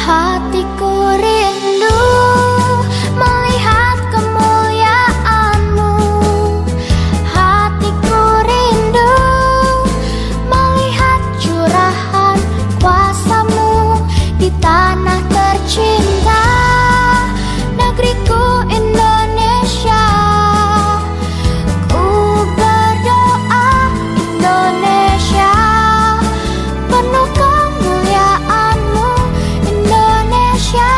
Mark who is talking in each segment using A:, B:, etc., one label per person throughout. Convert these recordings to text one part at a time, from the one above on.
A: Hatiku rindu melihat kemuliaan-Mu. Hatiku rindu melihat curahan kuasa-Mu di tanah tercinta, negeriku Indonesia. Ku berdoa Indonesia penuh kemuliaan-Mu, Indonesia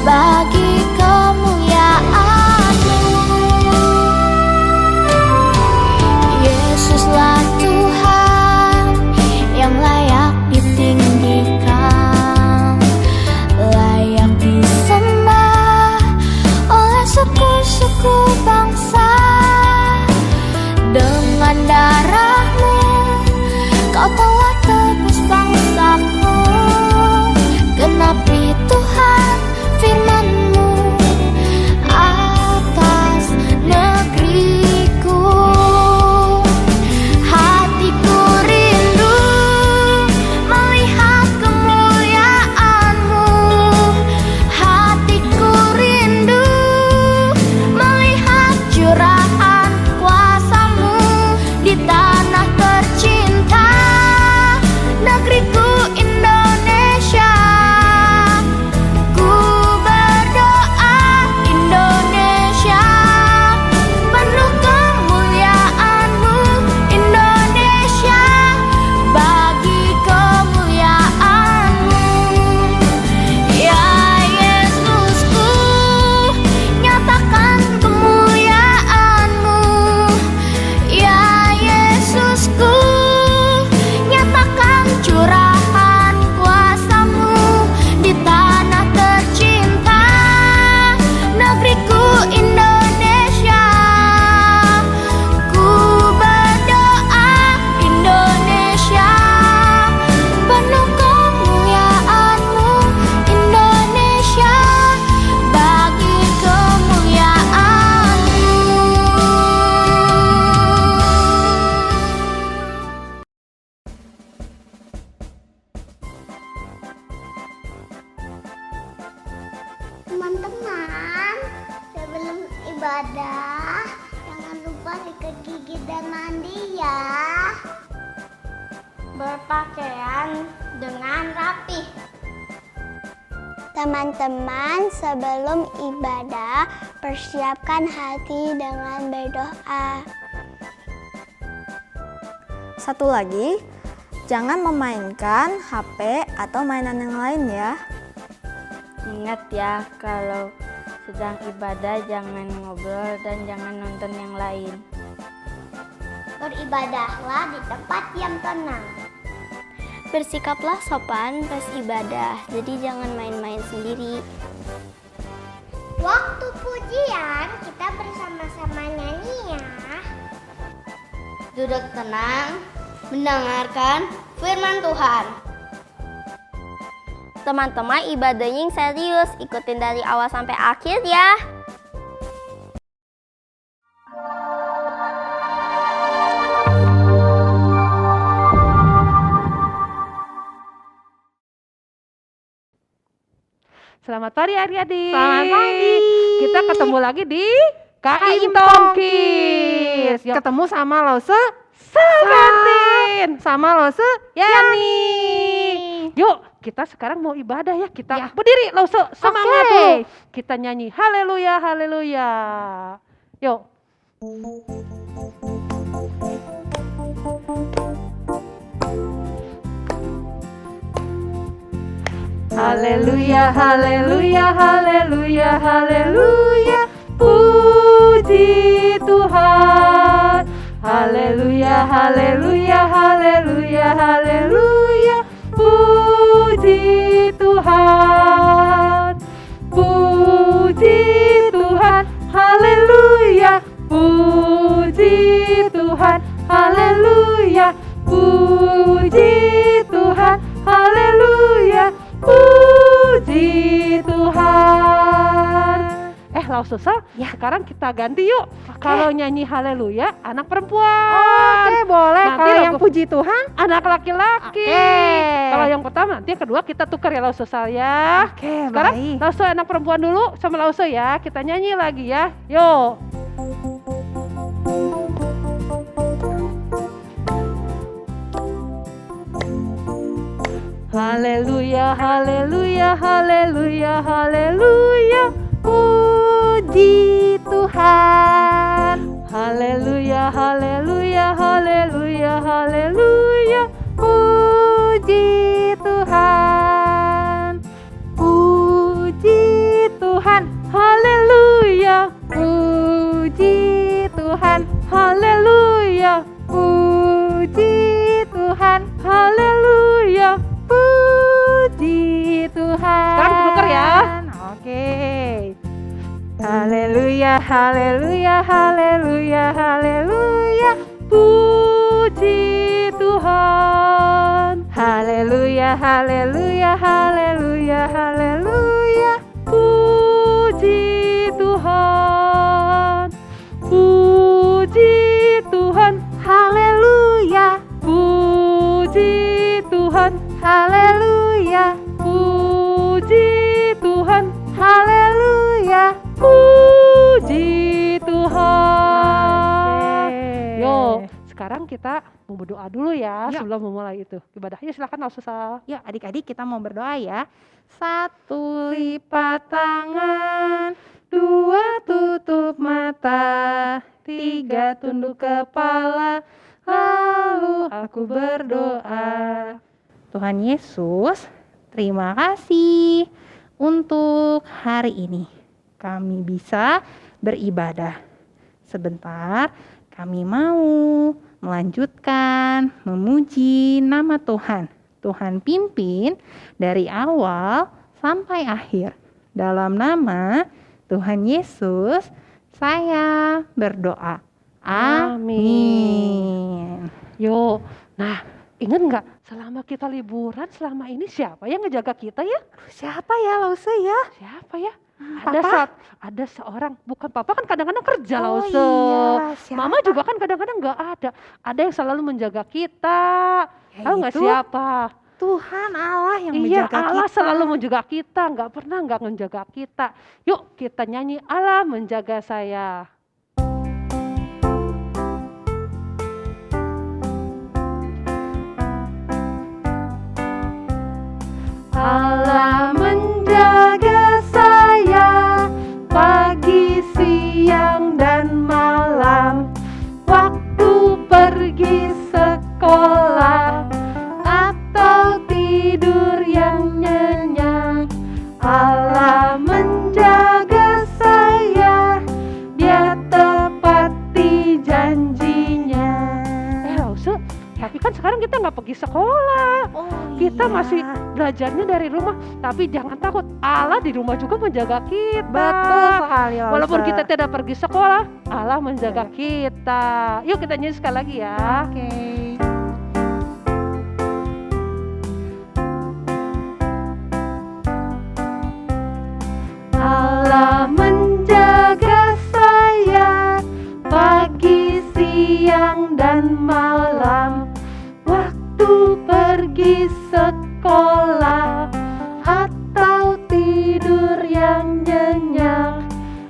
A: bagi kemuliaan-Mu. Yesuslah Tuhan yang layak ditinggikan, layak disembah oleh suku-suku bangsa. Dengan darah-Mu Kau telah tebus bangsaku. Genapi Tuhan firman-Mu atas negeriku. Hatiku rindu melihat kemuliaan-Mu. Hatiku rindu melihat curahan kuasa-Mu di tanah tercinta, negeriku Indonesia. Ku berdoa Indonesia penuh kemuliaan-Mu, Indonesia bagi kemuliaan-Mu. Ya Yesusku, nyatakan kemuliaan-Mu. Ya Yesusku, nyatakan curahan kuasa-Mu di tanah tercinta, negeriku Indonesia. Ku berdoa Indonesia penuh kemuliaan-Mu, Indonesia bagi kemuliaan-Mu.
B: Teman-teman, sebelum ibadah, jangan lupa sikat gigi dan mandi ya. Berpakaian dengan rapi. Teman-teman, sebelum ibadah, persiapkan hati dengan berdoa.
C: Satu lagi, jangan memainkan HP atau mainan yang lain ya.
D: Ingat ya, kalau sedang ibadah jangan ngobrol dan jangan nonton yang lain.
B: Beribadahlah di tempat yang tenang.
A: Bersikaplah sopan pas ibadah, jadi jangan main-main sendiri.
B: Waktu pujian, kita bersama-sama nyanyi ya.
D: Duduk tenang, mendengarkan firman Tuhan.
A: Teman-teman, ibadahnya yang serius, ikutin dari awal sampai akhir ya.
E: Selamat pagi adik-adik.
F: Selamat pagi.
E: Kita ketemu lagi di Kaim Tongkis. Ketemu sama Lose Sebatin, sama Lose Yani. Yuk, kita sekarang mau ibadah ya. Kita berdiri Lose, semangat dulu. Kita nyanyi haleluya, haleluya. Yuk. Haleluya, haleluya, haleluya, haleluya. Puji Tuhan. Haleluya, haleluya, haleluya, haleluya. Puji Tuhan. Puji Tuhan. Haleluya. Puji Tuhan. Haleluya. Puji Tuhan. Haleluya. Puji Tuhan. Laususa, sekarang kita ganti yuk. Kalau nyanyi haleluya anak perempuan.
C: Oke, boleh.
E: Nanti
C: Kalau
E: lagu-
C: yang puji Tuhan,
E: Anak laki-laki.
C: Oke.
E: Kalau yang pertama, nanti yang kedua kita tukar ya Laususa ya.
C: Oke,
E: Sekarang
C: baik.
E: Lausu anak perempuan dulu sama Lausu ya. Kita nyanyi lagi ya. Yuk. Haleluya, haleluya, haleluya, haleluya. Puji Tuhan. Haleluya, haleluya, haleluya, haleluya. Puji Tuhan. Puji Tuhan. Haleluya. Puji Tuhan. Haleluya. Puji Tuhan. Haleluya. Puji Tuhan. Sekarang tuker ya. Oke. Haleluya, haleluya, haleluya, haleluya. Puji Tuhan. Haleluya, haleluya, haleluya, haleluya. Puji Tuhan. Puji Tuhan. Haleluya. Puji Tuhan. Haleluya. Puji Tuhan. Haleluya. Puji Tuhan. Yo, sekarang kita mau berdoa dulu ya sebelum memulai itu ibadahnya. Silakan Laususa.
C: yuk adik-adik kita mau berdoa ya. 1 lipat tangan, 2 tutup mata, 3 tunduk kepala, lalu aku berdoa. Tuhan Yesus, terima kasih untuk hari ini. Kami bisa beribadah. Sebentar, kami mau melanjutkan memuji nama Tuhan. Tuhan pimpin dari awal sampai akhir. Dalam nama Tuhan Yesus, saya berdoa. Amin.
E: Yo, nah ingat nggak selama kita liburan selama ini siapa yang ngejaga kita ya?
C: Siapa ya Lause ya?
E: Siapa ya?
C: Papa?
E: Ada seorang, bukan papa kan kadang-kadang kerja
C: Oh
E: Lause.
C: iya, siapa?
E: Mama juga kan kadang-kadang nggak ada. Ada yang selalu menjaga kita.
C: Ya
E: Tahu nggak
C: itu
E: siapa?
C: Tuhan Allah yang
E: Iya,
C: menjaga
E: Allah
C: kita.
E: selalu menjaga kita, nggak pernah nggak menjaga kita. Yuk kita nyanyi Allah menjaga saya. Allah menjaga saya pagi, siang, dan malam. Waktu pergi sekolah atau tidur yang nyenyak, Allah menjaga saya, Dia tepati janjinya. Lause, tapi kan sekarang kita nggak pergi sekolah.
C: Oh,
E: Kita
C: iya.
E: masih belajarnya dari rumah, tapi jangan takut, Allah di rumah juga menjaga kita.
C: Betul sekali Lause.
E: Walaupun kita tidak pergi sekolah, Allah menjaga kita. Yuk kita nyanyi sekali lagi ya.
C: Oke.
E: Allah menjaga saya pagi, siang, dan malam. Waktu pergi sekolah atau tidur yang nyenyak,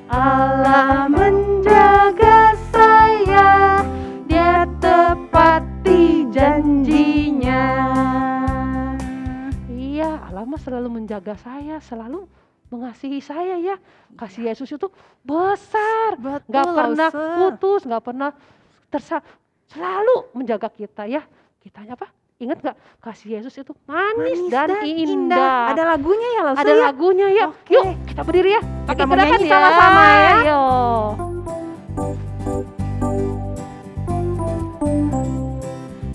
E: Allah menjaga saya, Dia tepati janjinya. Iya, Allah mah selalu menjaga saya, selalu mengasihi saya ya. Kasih Yesus itu besar,
C: Betul,
E: nggak pernah
C: Lause.
E: putus, nggak pernah selalu menjaga kita ya. Kitanya apa? Ingat nggak? Kasih Yesus itu manis, dan indah.
C: Ada lagunya ya Lause
E: Ada
C: ya?
E: lagunya ya.
C: Oke.
E: Yuk kita berdiri ya. Pakai
C: Kita mau
E: gerakan
C: nyanyi
E: ya.
C: sama-sama ya.
E: Ayo.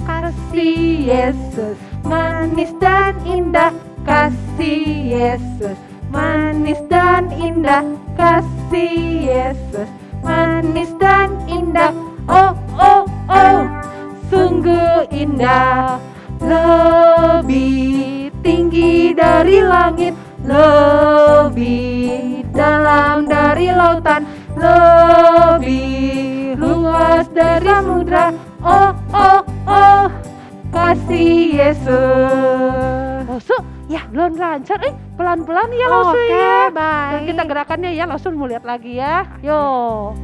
E: Kasih Yesus manis dan indah. Kasih Yesus manis dan indah. Kasih Yesus manis dan indah. Oh oh oh, sungguh indah. Lebih tinggi dari langit, lebih dalam dari lautan, lebih luas dari samudra. Oh, oh, oh, kasih Yesus. Losu, ya belum lancar, pelan-pelan ya Losu
C: Oke,
E: ya.
C: baik.
E: Nah, kita gerakannya ya, Losu mau lihat lagi ya. Yo.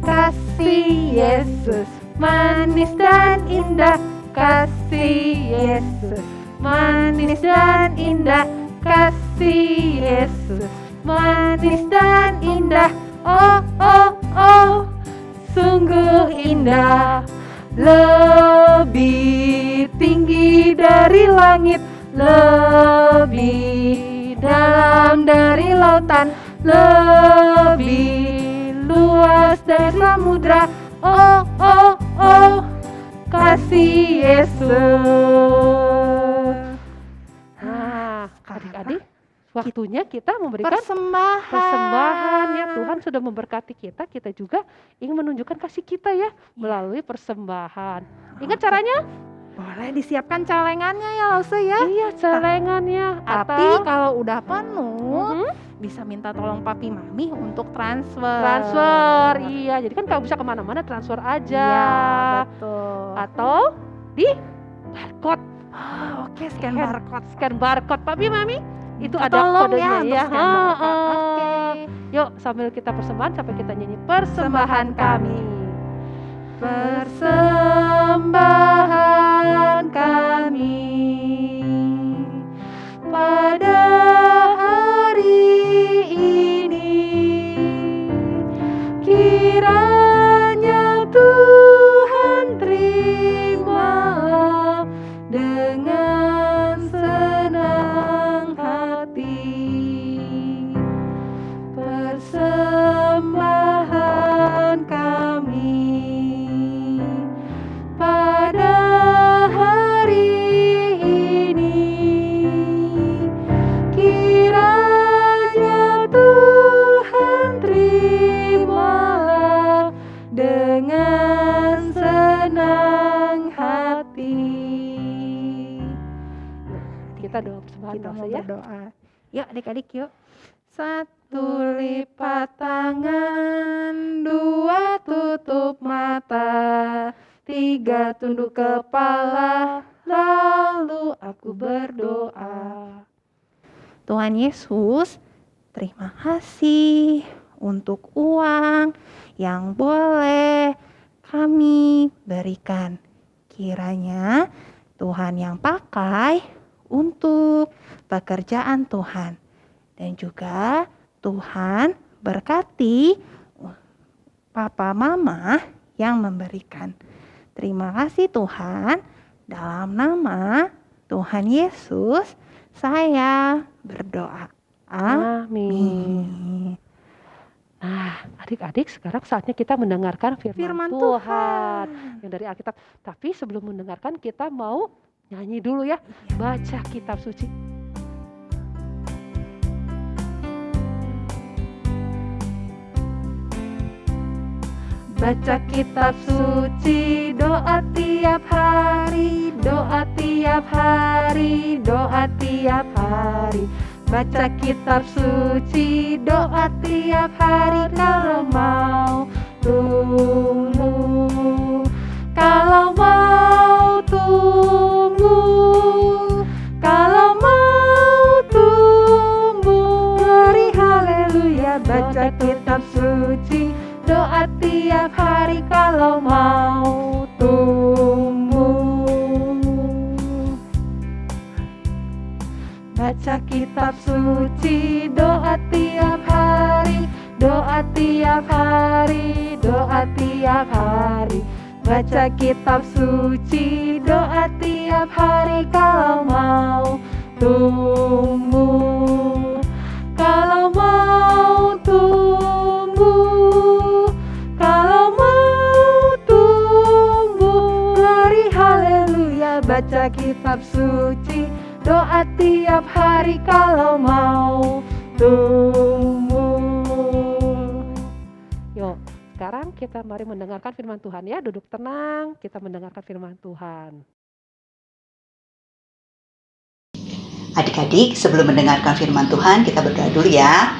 E: Kasih Yesus, manis dan indah. Kasih Yesus, manis dan indah. Kasih Yesus, manis dan indah. Oh, oh, oh, sungguh indah. Lebih tinggi dari langit, lebih dalam dari lautan, lebih luas dari samudra. Oh, oh, oh, kasih Yesus. Nah, adik-adik, waktunya kita memberikan persembahan ya. Tuhan sudah memberkati kita, kita juga ingin menunjukkan kasih kita ya melalui persembahan. Ingat caranya?
C: Boleh disiapkan celengannya ya Lause ya.
E: Iya, celengannya.
C: Tapi
E: Atau
C: kalau udah penuh, bisa minta tolong papi mami untuk transfer.
E: transfer, iya. Jadi kan kalau bisa kemana-mana transfer aja.
C: Iya, betul.
E: Atau di barcode.
C: Oke, scan barcode.
E: Scan barcode, papi mami. Itu ada
C: Tolong
E: kodenya
C: untuk
E: ya.
C: scan barcode. Oke.
E: Yuk, sambil kita persembahan sampai kita nyanyi persembahan kami. Persembahan kami pada hari ini, kiranya Tuhan terima dengan senang hati. Persembahan kami pada hari ini, kiranya Tuhan terimalah dengan senang hati. Kita doa persembahan
C: Kita mau
E: ya.
C: berdoa. Yuk adik-adik yuk. 1 lipat tangan, 2 tutup mata, 3 tunduk kepala, lalu aku berdoa. Tuhan Yesus, terima kasih untuk uang yang boleh kami berikan. Kiranya Tuhan yang pakai untuk pekerjaan Tuhan. Dan juga Tuhan berkati papa mama yang memberikan. Terima kasih Tuhan, dalam nama Tuhan Yesus saya berdoa. Amin.
E: Nah, adik-adik, sekarang saatnya kita mendengarkan firman Tuhan yang dari Alkitab. Tapi sebelum mendengarkan, kita mau nyanyi dulu ya, baca kitab suci. Baca kitab suci, doa tiap hari, doa tiap hari, doa tiap hari. Baca kitab suci, doa tiap hari, kalau mau tunggu, kalau mau tunggu, kalau mau tunggu. Hari haleluya, baca kitab suci, doa tiap hari, kalau mau tunggu. Baca kitab suci, doa tiap hari, doa tiap hari, doa tiap hari. Baca kitab suci, doa tiap hari, kalau mau tunggu, kalau mau tunggu, kalau mau tunggu. Hari haleluya, baca kitab suci, doa tiap hari, kalau mau tunggu. Yuk, sekarang kita mari mendengarkan firman Tuhan ya. Duduk tenang, kita mendengarkan firman Tuhan.
F: Adik-adik, sebelum mendengarkan firman Tuhan, kita berdoa dulu ya.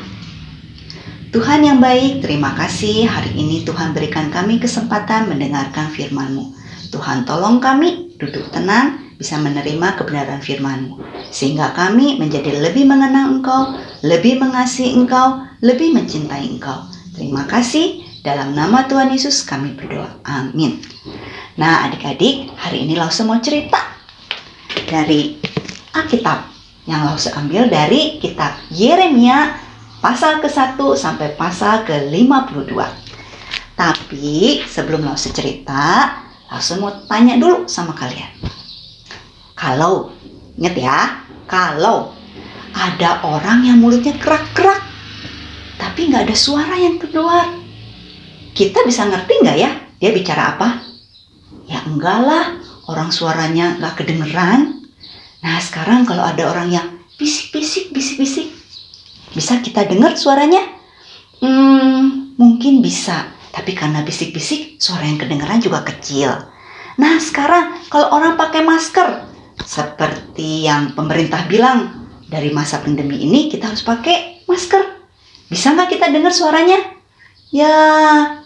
F: Tuhan yang baik, terima kasih hari ini Tuhan berikan kami kesempatan mendengarkan firman-Mu. Tuhan tolong kami duduk tenang, bisa menerima kebenaran firman-Mu. Sehingga kami menjadi lebih mengenal Engkau, lebih mengasihi Engkau, lebih mencintai Engkau. Terima kasih, dalam nama Tuhan Yesus kami berdoa. Amin. Nah adik-adik, hari ini Lause mau cerita dari Alkitab yang Lause ambil dari kitab Yeremia pasal ke-1 sampai pasal ke-52. Tapi sebelum Lause cerita, Lause mau tanya dulu sama kalian. Kalau, ingat ya, kalau ada orang yang mulutnya kerak-kerak tapi nggak ada suara yang keluar, kita bisa ngerti nggak ya dia bicara apa? Ya enggak lah, orang suaranya nggak kedengeran. Nah sekarang kalau ada orang yang bisik-bisik, bisa kita dengar suaranya? Mungkin bisa, tapi karena bisik-bisik suara yang kedengeran juga kecil. Nah sekarang kalau orang pakai masker, seperti yang pemerintah bilang, dari masa pandemi ini kita harus pakai masker. Bisa nggak kita dengar suaranya? Ya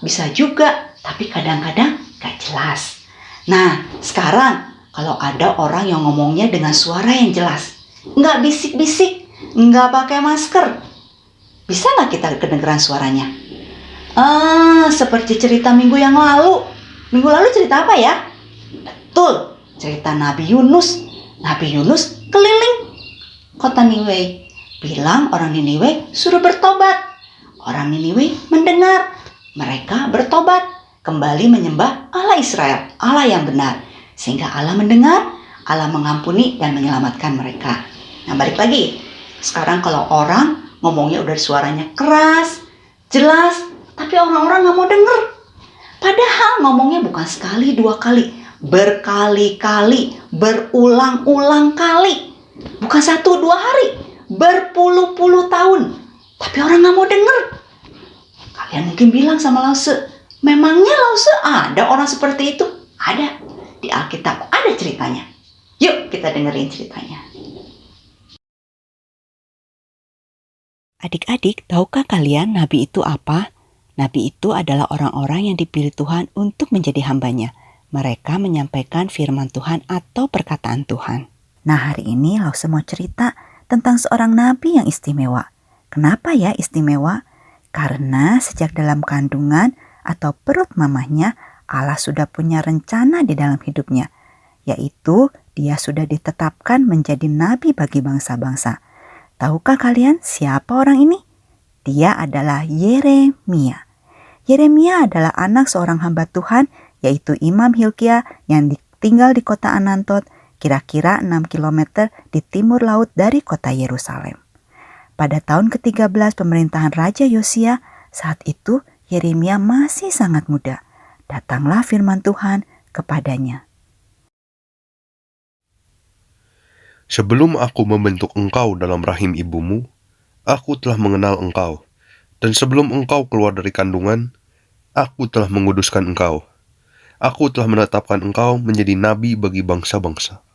F: bisa juga, tapi kadang-kadang gak jelas. Nah sekarang kalau ada orang yang ngomongnya dengan suara yang jelas, nggak bisik-bisik, nggak pakai masker, bisa nggak kita kedengeran suaranya? Seperti cerita minggu yang lalu. Minggu lalu cerita apa ya? Betul, cerita Nabi Yunus. Nabi Yunus keliling kota Niniwe, bilang orang Niniwe suruh bertobat. Orang Niniwe mendengar, mereka bertobat, kembali menyembah Allah Israel, Allah yang benar. Sehingga Allah mendengar, Allah mengampuni dan menyelamatkan mereka. Nah balik lagi, sekarang kalau orang ngomongnya udah suaranya keras, jelas, tapi orang-orang gak mau denger. Padahal ngomongnya bukan sekali, dua kali, berkali-kali, berulang-ulang kali. Bukan 1-2 hari, berpuluh-puluh tahun. Tapi orang gak mau denger. Kalian mungkin bilang sama Lause, memangnya Lause ada orang seperti itu? Ada, di Alkitab ada ceritanya. Yuk kita dengerin ceritanya. Adik-adik, tahukah kalian Nabi itu apa? Nabi itu adalah orang-orang yang dipilih Tuhan untuk menjadi hambanya. Mereka menyampaikan firman Tuhan atau perkataan Tuhan. Nah hari ini Lause mau cerita tentang seorang nabi yang istimewa. Kenapa ya istimewa? Karena sejak dalam kandungan atau perut mamahnya, Allah sudah punya rencana di dalam hidupnya. Yaitu dia sudah ditetapkan menjadi nabi bagi bangsa-bangsa. Tahukah kalian siapa orang ini? Dia adalah Yeremia. Yeremia adalah anak seorang hamba Tuhan, yaitu Imam Hilkia yang tinggal di kota Anantot, kira-kira 6 km di timur laut dari kota Yerusalem. Pada tahun ke-13 pemerintahan Raja Yosia, saat itu Yeremia masih sangat muda. Datanglah firman Tuhan kepadanya.
G: Sebelum aku membentuk engkau dalam rahim ibumu, aku telah mengenal engkau. Dan sebelum engkau keluar dari kandungan, aku telah menguduskan engkau. Aku telah menetapkan engkau menjadi nabi bagi bangsa-bangsa.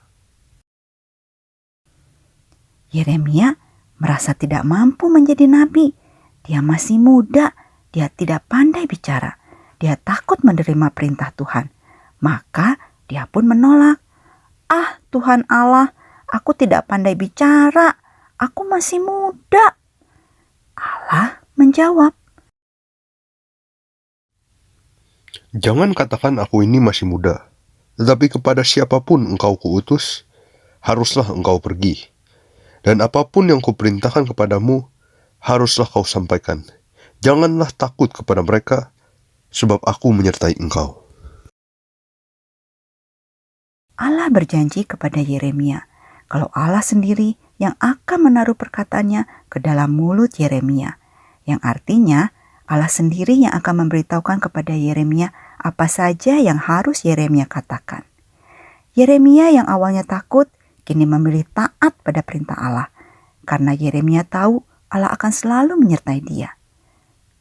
F: Yeremia merasa tidak mampu menjadi nabi. Dia masih muda, dia tidak pandai bicara. Dia takut menerima perintah Tuhan. Maka dia pun menolak. Ah Tuhan Allah, aku tidak pandai bicara. Aku masih muda. Allah menjawab.
G: Jangan katakan aku ini masih muda, tetapi kepada siapapun engkau kuutus, haruslah engkau pergi. Dan apapun yang kuperintahkan kepadamu, haruslah kau sampaikan. Janganlah takut kepada mereka, sebab aku menyertai engkau.
F: Allah berjanji kepada Yeremia, kalau Allah sendiri yang akan menaruh perkataannya ke dalam mulut Yeremia. Yang artinya, Allah sendiri yang akan memberitahukan kepada Yeremia apa saja yang harus Yeremia katakan. Yeremia yang awalnya takut, kini memilih taat pada perintah Allah. Karena Yeremia tahu Allah akan selalu menyertai dia.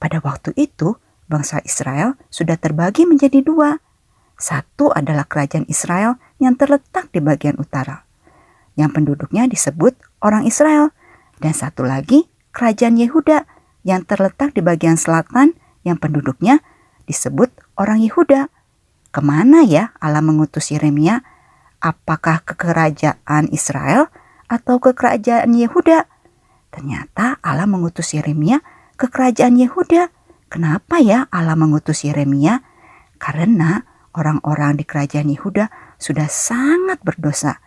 F: Pada waktu itu, bangsa Israel sudah terbagi menjadi 2. Satu adalah kerajaan Israel yang terletak di bagian utara, yang penduduknya disebut
H: orang Israel. Dan satu lagi kerajaan Yehuda yang terletak di bagian selatan yang penduduknya disebut orang Yehuda. Kemana ya Allah mengutus Yeremia? Apakah ke kerajaan Israel atau ke kerajaan Yehuda? Ternyata Allah mengutus Yeremia ke kerajaan Yehuda. Kenapa ya Allah mengutus Yeremia? Karena orang-orang di kerajaan Yehuda sudah sangat berdosa.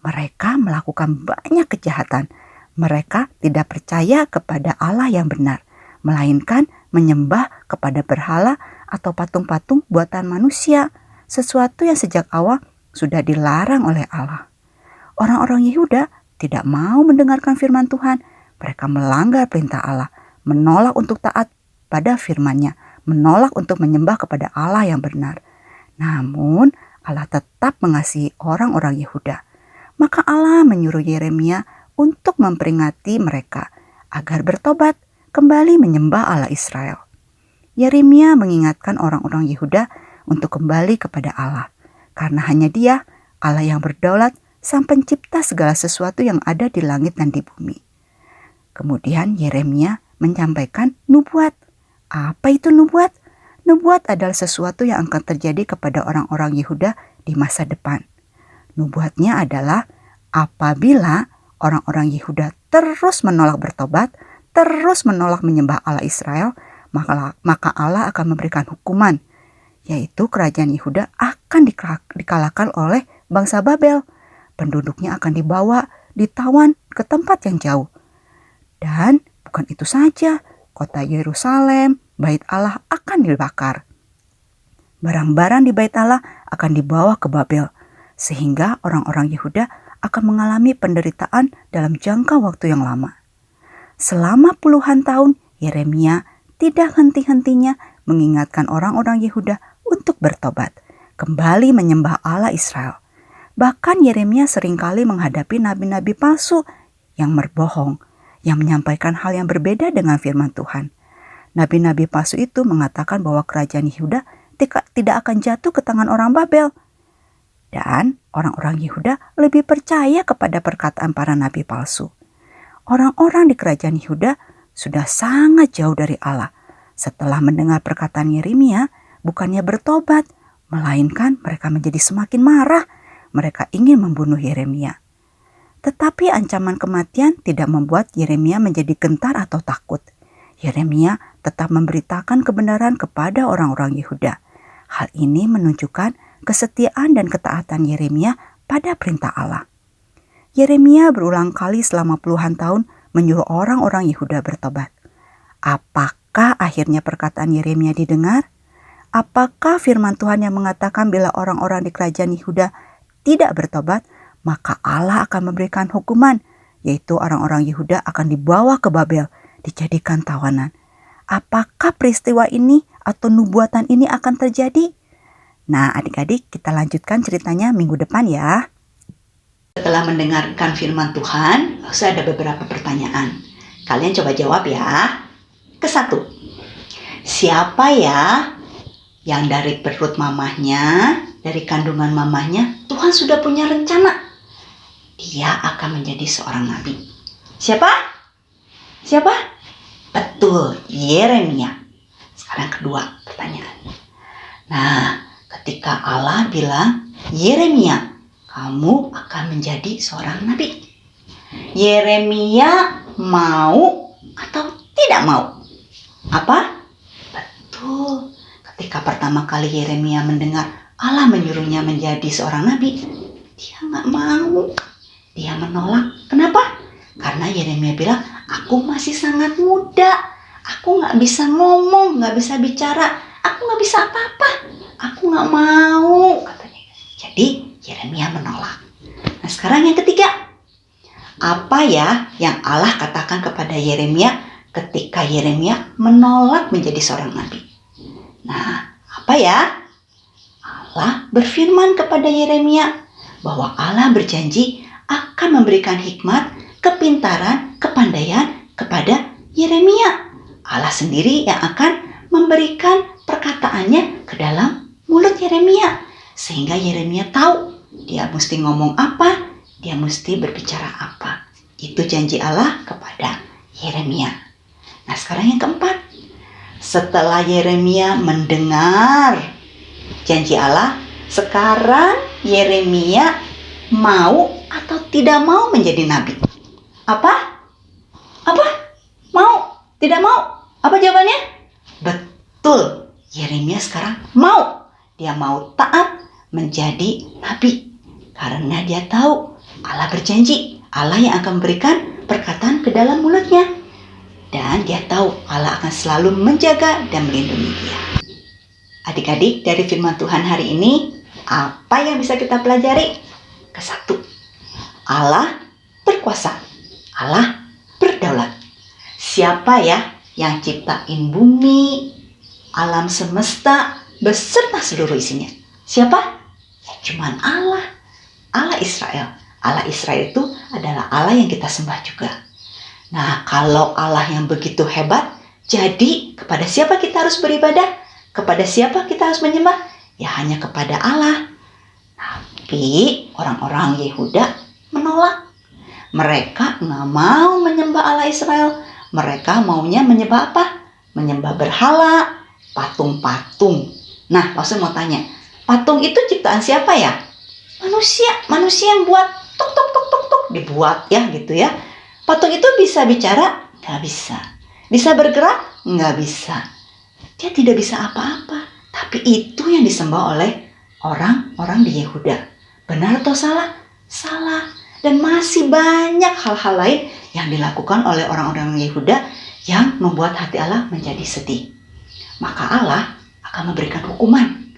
H: Mereka melakukan banyak kejahatan. Mereka tidak percaya kepada Allah yang benar, melainkan menyembah kepada berhala atau patung-patung buatan manusia, sesuatu yang sejak awal sudah dilarang oleh Allah. Orang-orang Yehuda tidak mau mendengarkan firman Tuhan. Mereka melanggar perintah Allah, menolak untuk taat pada firman-Nya, menolak untuk menyembah kepada Allah yang benar. Namun Allah tetap mengasihi orang-orang Yehuda. Maka Allah menyuruh Yeremia untuk memperingati mereka agar bertobat kembali menyembah Allah Israel. Yeremia mengingatkan orang-orang Yehuda untuk kembali kepada Allah, karena hanya Dia, Allah yang berdaulat, Sang Pencipta segala sesuatu yang ada di langit dan di bumi. Kemudian Yeremia menyampaikan nubuat. Apa itu nubuat? Nubuat adalah sesuatu yang akan terjadi kepada orang-orang Yehuda di masa depan. Nubuatnya adalah apabila orang-orang Yehuda terus menolak bertobat, terus menolak menyembah Allah Israel, maka Allah akan memberikan hukuman, yaitu kerajaan Yehuda akan dikalahkan oleh bangsa Babel. Penduduknya akan dibawa, ditawan ke tempat yang jauh. Dan bukan itu saja, kota Yerusalem, bait Allah akan dibakar. Barang-barang di bait Allah akan dibawa ke Babel, sehingga orang-orang Yehuda akan mengalami penderitaan dalam jangka waktu yang lama. Selama puluhan tahun, Yeremia tidak henti-hentinya mengingatkan orang-orang Yehuda untuk bertobat, kembali menyembah Allah Israel. Bahkan Yeremia seringkali menghadapi nabi-nabi palsu yang berbohong, yang menyampaikan hal yang berbeda dengan firman Tuhan. Nabi-nabi palsu itu mengatakan bahwa kerajaan Yehuda tidak akan jatuh ke tangan orang Babel. Dan orang-orang Yehuda lebih percaya kepada perkataan para nabi palsu. Orang-orang di kerajaan Yehuda sudah sangat jauh dari Allah. Setelah mendengar perkataan Yeremia, bukannya bertobat, melainkan mereka menjadi semakin marah. Mereka ingin membunuh Yeremia. Tetapi ancaman kematian tidak membuat Yeremia menjadi gentar atau takut. Yeremia tetap memberitakan kebenaran kepada orang-orang Yehuda. Hal ini menunjukkan kesetiaan dan ketaatan Yeremia pada perintah Allah. Yeremia berulang kali selama puluhan tahun menyuruh orang-orang Yehuda bertobat. Apakah akhirnya perkataan Yeremia didengar? Apakah firman Tuhan yang mengatakan bila orang-orang di kerajaan Yehuda tidak bertobat, maka Allah akan memberikan hukuman, yaitu orang-orang Yehuda akan dibawa ke Babel, dijadikan tawanan. Apakah peristiwa ini atau nubuatan ini akan terjadi? Nah, adik-adik, kita lanjutkan ceritanya minggu depan ya.
F: Setelah mendengarkan firman Tuhan, saya ada beberapa pertanyaan. Kalian coba jawab ya. Ke-1, siapa ya yang dari perut mamahnya, dari kandungan mamahnya, Tuhan sudah punya rencana dia akan menjadi seorang nabi? Siapa? Siapa? Betul, Yeremia. Sekarang kedua pertanyaan. Nah, ketika Allah bilang, Yeremia, kamu akan menjadi seorang nabi, Yeremia mau atau tidak mau? Apa? Betul. Ketika pertama kali Yeremia mendengar Allah menyuruhnya menjadi seorang nabi, dia nggak mau. Dia menolak. Kenapa? Karena Yeremia bilang, aku masih sangat muda. Aku nggak bisa ngomong, nggak bisa bicara. Aku nggak bisa apa-apa. Aku nggak mau, katanya. Jadi Yeremia menolak. Nah, sekarang yang ketiga. Apa ya yang Allah katakan kepada Yeremia ketika Yeremia menolak menjadi seorang nabi? Nah, apa ya? Allah berfirman kepada Yeremia bahwa Allah berjanji akan memberikan hikmat, kepintaran, kepandaian kepada Yeremia. Allah sendiri yang akan memberikan perkataannya ke dalam mulut Yeremia, sehingga Yeremia tahu dia mesti ngomong apa, dia mesti berbicara apa. Itu janji Allah kepada Yeremia. Nah, sekarang yang keempat. Setelah Yeremia mendengar janji Allah, sekarang Yeremia mau atau tidak mau menjadi nabi? Apa? Mau? Tidak mau? Apa jawabannya? Betul, Yeremia sekarang mau. Dia mau taat menjadi nabi. Karena dia tahu Allah berjanji, Allah yang akan memberikan perkataan ke dalam mulutnya. Dan dia tahu Allah akan selalu menjaga dan melindungi dia. Adik-adik, dari firman Tuhan hari ini, apa yang bisa kita pelajari? Kesatu, Allah berkuasa, Allah berdaulat. Siapa ya yang ciptain bumi, alam semesta, beserta seluruh isinya? Siapa? Ya, cuman Allah, Allah Israel. Allah Israel itu adalah Allah yang kita sembah juga. Nah, kalau Allah yang begitu hebat, jadi kepada siapa kita harus beribadah? Kepada siapa kita harus menyembah? Ya hanya kepada Allah. Tapi orang-orang Yehuda menolak. Mereka nggak mau menyembah Allah Israel. Mereka maunya menyembah apa? Menyembah berhala, patung-patung. Nah, Lausel mau tanya, patung itu ciptaan siapa ya? Manusia yang buat tuk tuk tuk tuk tuk dibuat ya gitu ya. Patung itu bisa bicara? Nggak bisa. Bisa bergerak? Nggak bisa. Dia tidak bisa apa-apa. Tapi itu yang disembah oleh orang-orang di Yehuda. Benar atau salah? Salah. Dan masih banyak hal-hal lain yang dilakukan oleh orang-orang Yehuda yang membuat hati Allah menjadi sedih. Maka Allah akan memberikan hukuman.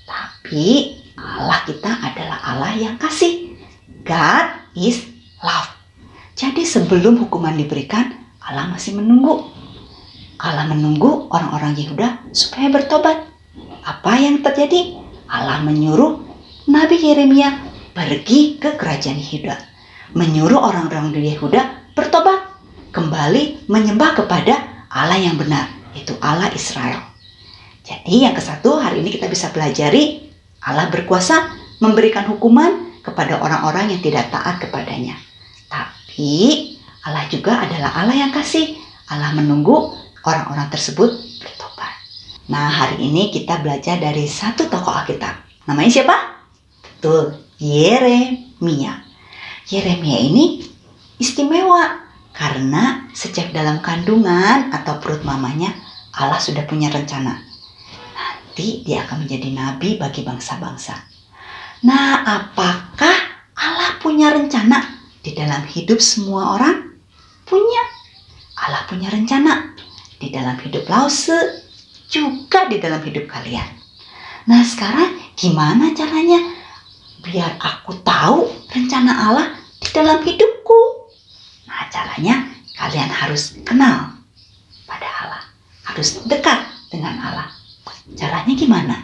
F: Tapi Allah kita adalah Allah yang kasih. God is love. Jadi sebelum hukuman diberikan, Allah masih menunggu. Allah menunggu orang-orang Yehuda supaya bertobat. Apa yang terjadi? Allah menyuruh Nabi Yeremia pergi ke kerajaan Yehuda. Menyuruh orang-orang di Yehuda bertobat. Kembali menyembah kepada Allah yang benar. Yaitu Allah Israel. Jadi yang kesatu hari ini kita bisa pelajari. Allah berkuasa memberikan hukuman kepada orang-orang yang tidak taat kepadanya. Tapi Allah juga adalah Allah yang kasih. Allah menunggu orang-orang tersebut bertobat. Nah, hari ini kita belajar dari satu tokoh Alkitab. Namanya siapa? Betul, Yeremia. Yeremia ini istimewa karena sejak dalam kandungan atau perut mamanya Allah sudah punya rencana. Nanti dia akan menjadi nabi bagi bangsa-bangsa. Nah, apakah Allah punya rencana di dalam hidup semua orang? Punya. Allah punya rencana di dalam hidup Lause, juga di dalam hidup kalian. Nah, sekarang gimana caranya biar aku tahu rencana Allah di dalam hidupku? Nah, caranya kalian harus kenal pada Allah. Harus dekat dengan Allah. Caranya gimana?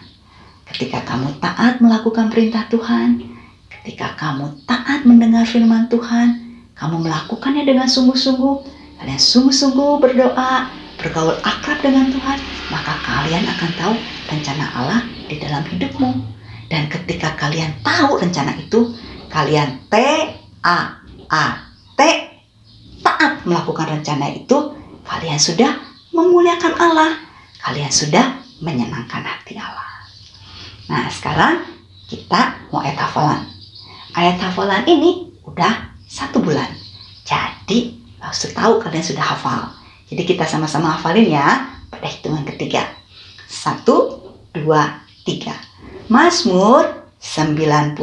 F: Ketika kamu taat melakukan perintah Tuhan, ketika kamu taat mendengar firman Tuhan, kamu melakukannya dengan sungguh-sungguh, kalian sungguh-sungguh berdoa, bergaul akrab dengan Tuhan, maka kalian akan tahu rencana Allah di dalam hidupmu. Dan ketika kalian tahu rencana itu, kalian taat melakukan rencana itu, kalian sudah memuliakan Allah, kalian sudah menyenangkan hati Allah. Nah, sekarang kita mau ayat hafalan. Ayat hafalan ini udah 1 bulan. Jadi, harus tahu kalian sudah hafal. Jadi kita sama-sama hafalin ya pada hitungan ketiga. 1, 2, 3. Mazmur 96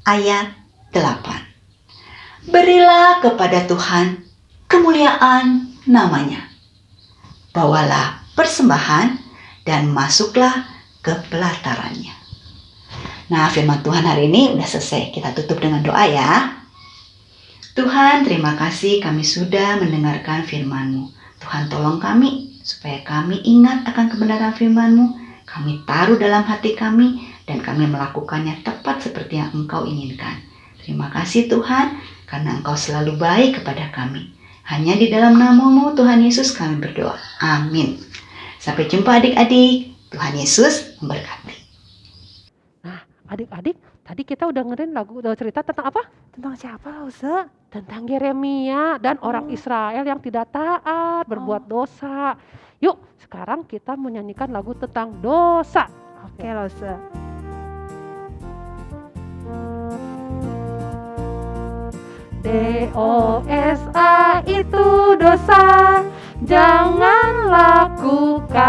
F: ayat 8. Berilah kepada Tuhan kemuliaan namanya. Bawalah persembahan dan masuklah ke pelatarannya. Nah, firman Tuhan hari ini udah selesai. Kita tutup dengan doa ya. Tuhan, terima kasih kami sudah mendengarkan firman-Mu. Tuhan, tolong kami supaya kami ingat akan kebenaran firman-Mu. Kami taruh dalam hati kami dan kami melakukannya tepat seperti yang Engkau inginkan. Terima kasih Tuhan, karena Engkau selalu baik kepada kami. Hanya di dalam nama-Mu, Tuhan Yesus, kami berdoa. Amin. Sampai jumpa adik-adik. Tuhan Yesus memberkati.
E: Nah, adik-adik, tadi kita udah dengerin lagu, udah cerita tentang apa? Tentang siapa, Lause? tentang Yeremia dan orang Israel yang tidak taat, berbuat dosa. Yuk, sekarang kita menyanyikan lagu tentang dosa.
C: Oke, Lose.
E: DOSA itu dosa, jangan lakukan.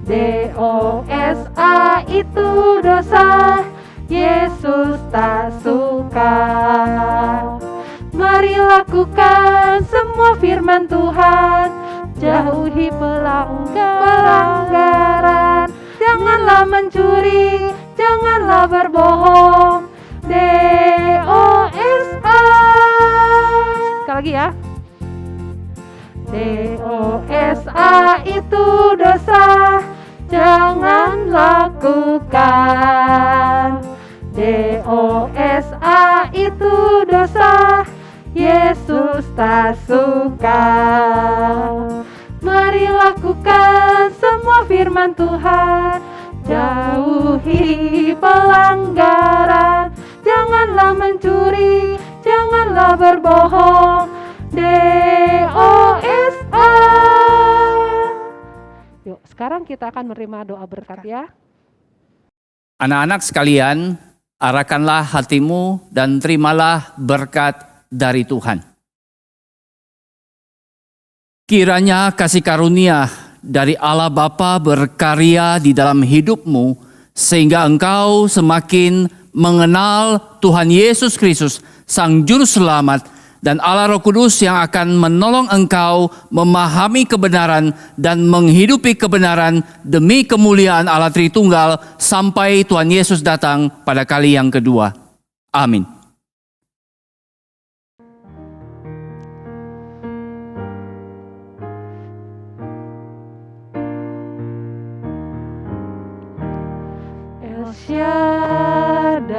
E: DOSA itu dosa, Yesus tak suka. Mari lakukan semua firman Tuhan, jauhi pelanggaran. Janganlah mencuri, janganlah berbohong. DOSA. Sekali lagi ya. DOSA itu dosa, jangan lakukan. DOSA itu dosa, Yesus tak suka. Mari lakukan semua firman Tuhan, jauhi pelanggaran. Janganlah mencuri, janganlah berbohong. DOSA. Yuk, sekarang kita akan menerima doa berkat ya.
I: Anak-anak sekalian, arahkanlah hatimu dan terimalah berkat dari Tuhan. Kiranya kasih karunia dari Allah Bapa berkarya di dalam hidupmu, sehingga engkau semakin mengenal Tuhan Yesus Kristus, Sang Juru Selamat, dan Allah Roh Kudus yang akan menolong engkau memahami kebenaran dan menghidupi kebenaran demi kemuliaan Allah Tritunggal sampai Tuhan Yesus datang pada kali yang kedua. Amin.
E: El Shaddai,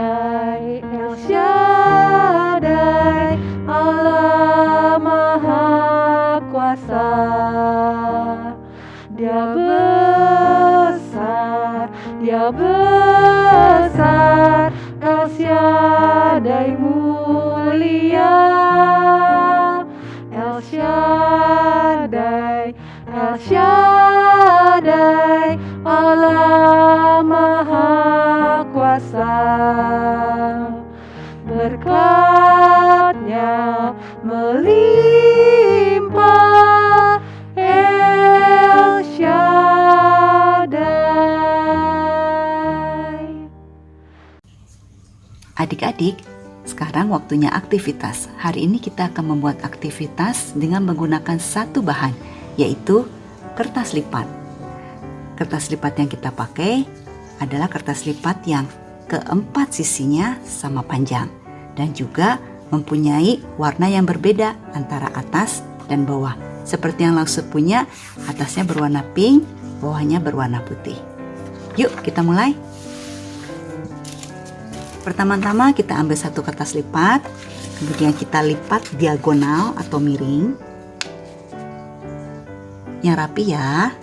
E: El Shaddai, Allah Maha Kuasa. Dia besar, Dia besar, El Shaddai mulia. El Shaddai, El Shaddai, Allah Maha Kuasa. Berkat-Nya melimpah, El Shaddai.
H: Adik-adik, sekarang waktunya aktivitas. Hari ini kita akan membuat aktivitas dengan menggunakan satu bahan, yaitu kertas lipat. Kertas lipat yang kita pakai adalah kertas lipat yang keempat sisinya sama panjang dan juga mempunyai warna yang berbeda antara atas dan bawah. Seperti yang Lause punya, atasnya berwarna pink, bawahnya berwarna putih. Yuk kita mulai. Pertama-tama kita ambil satu kertas lipat, kemudian kita lipat diagonal atau miring. Yang rapi ya.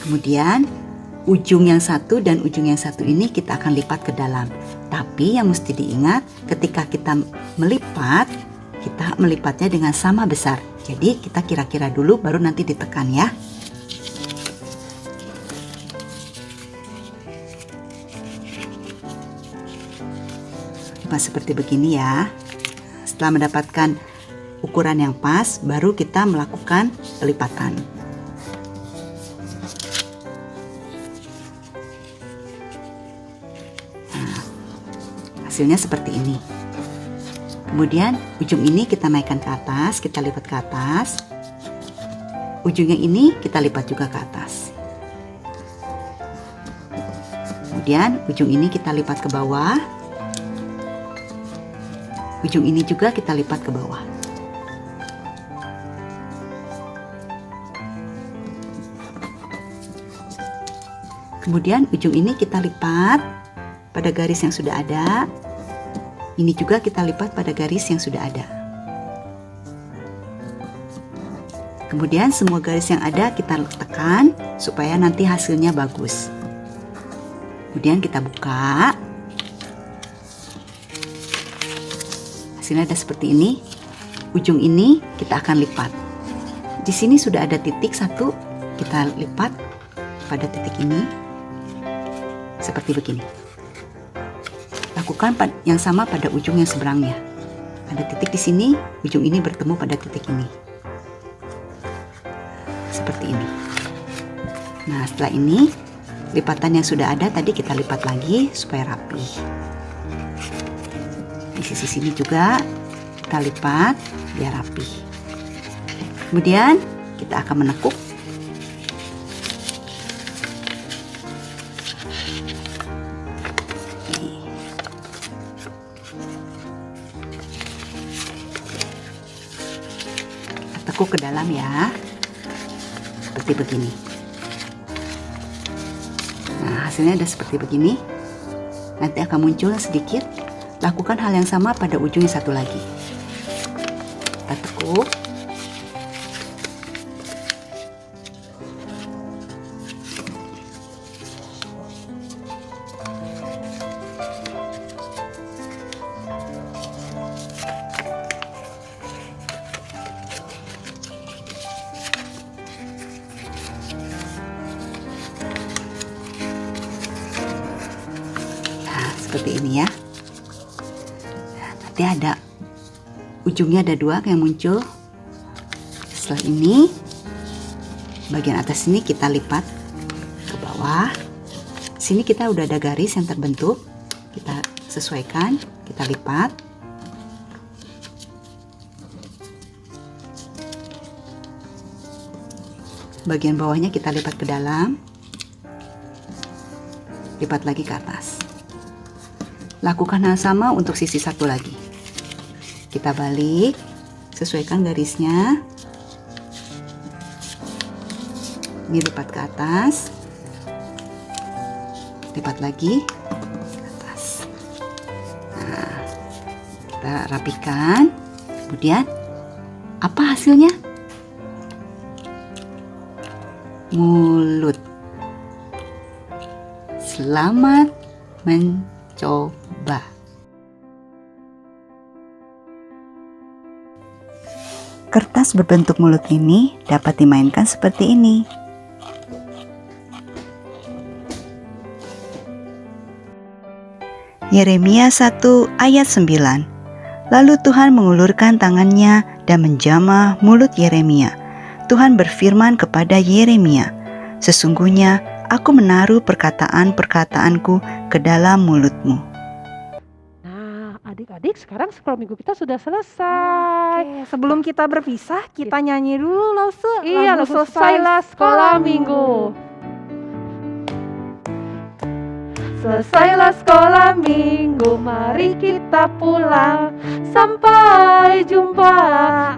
H: Kemudian ujung yang satu dan ujung yang satu ini kita akan lipat ke dalam. Tapi yang mesti diingat, ketika kita melipat, kita melipatnya dengan sama besar. Jadi kita kira-kira dulu baru nanti ditekan ya. Lipat seperti begini ya. Setelah mendapatkan ukuran yang pas, baru kita melakukan pelipatan. Hasilnya seperti ini. Kemudian ujung ini kita naikkan ke atas, kita lipat ke atas. Ujung yang ini kita lipat juga ke atas. Kemudian ujung ini kita lipat ke bawah. Ujung ini juga kita lipat ke bawah. Kemudian ujung ini kita lipat pada garis yang sudah ada. Ini juga kita lipat pada garis yang sudah ada. Kemudian semua garis yang ada kita tekan supaya nanti hasilnya bagus. Kemudian kita buka. hasilnya ada seperti ini. Ujung ini kita akan lipat. Di sini sudah ada titik satu, kita lipat pada titik ini seperti begini. Lakukan yang sama pada ujung yang seberangnya. Ada titik di sini, ujung ini bertemu pada titik ini. Seperti ini. Nah, setelah ini lipatan yang sudah ada tadi kita lipat lagi supaya rapi. Di sisi sini juga kita lipat biar rapi. Kemudian kita akan menekuk. Tekuk ke dalam ya, seperti begini. Nah, hasilnya ada seperti begini. Nanti akan muncul sedikit. Lakukan hal yang sama pada ujung yang satu lagi. Kita tekuk. Seperti ini ya. Nanti ada ujungnya ada dua yang muncul. Setelah ini bagian atas ini kita lipat ke bawah. Sini kita udah ada garis yang terbentuk. Kita sesuaikan, kita lipat. Bagian bawahnya kita lipat ke dalam. Lipat lagi ke atas. Lakukan hal sama untuk sisi satu lagi. Kita balik, sesuaikan garisnya. Ini lipat ke atas. Lipat lagi ke atas. Nah, kita rapikan. Kemudian, apa hasilnya? Mulut. Selamat mencoba. Kertas berbentuk mulut ini dapat dimainkan seperti ini. Yeremia 1 ayat 9. Lalu Tuhan mengulurkan tangannya dan menjamah mulut Yeremia. Tuhan berfirman kepada Yeremia, "Sesungguhnya aku menaruh perkataan-perkataanku ke dalam mulutmu."
E: Adik-adik, sekarang sekolah minggu kita sudah selesai.
C: Oke, sebelum kita berpisah, kita nyanyi dulu Lause.
E: Iya,
C: lagu
E: selesailah sekolah minggu. Selesailah sekolah minggu, mari kita pulang. Sampai jumpa,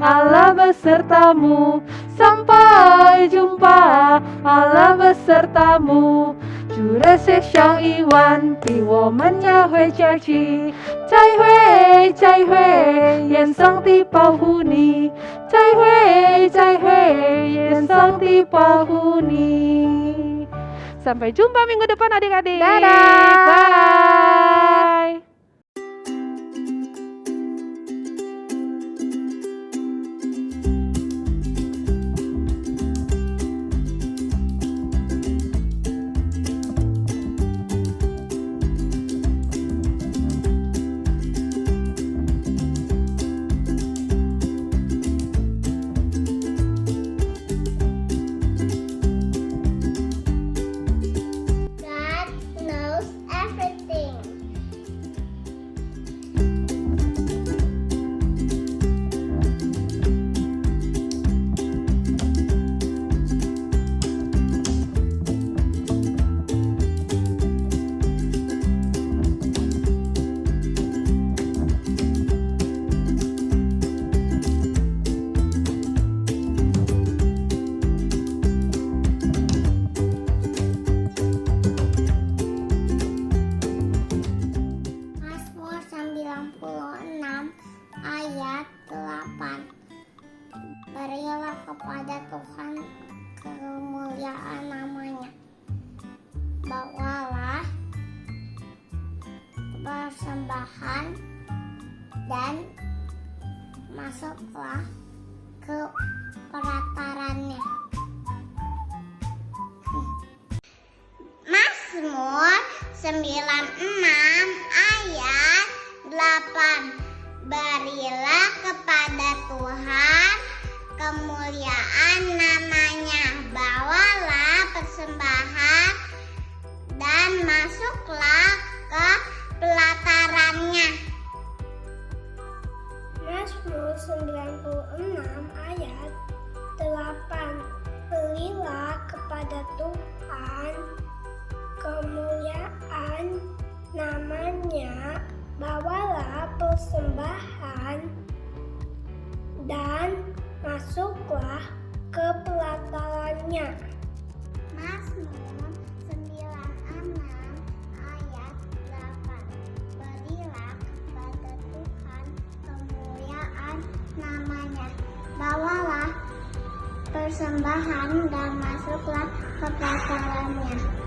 E: Allah besertamu. Sampai jumpa, Allah besertamu. 主的写上一万，比我们也会假期。再会，再会，愿上帝保护你。再会，再会，愿上帝保护你。Sampai jumpa minggu depan adik-adik.
C: Dadah.
E: Bye.
B: God knows everything. Mazmur 96 ayat 8. Berilah kepada Tuhan kemuliaan namanya. Bawalah persembahan dan masuklah ke pelatarannya. Mazmur 96 ayat 8. Berilah kepada Tuhan kemuliaan namanya, bawalah persembahan dan masuklah ke pelatarannya.
J: Mazmur 96 ayat 8. Berilah kepada Tuhan kemuliaan namanya, bawalah persembahan dan masuklah ke pelatarannya.
B: Mazmur 96 ayat 8. Berilah kepada Tuhan kemuliaan namanya, bawalah persembahan dan masuklah ke pelatarannya.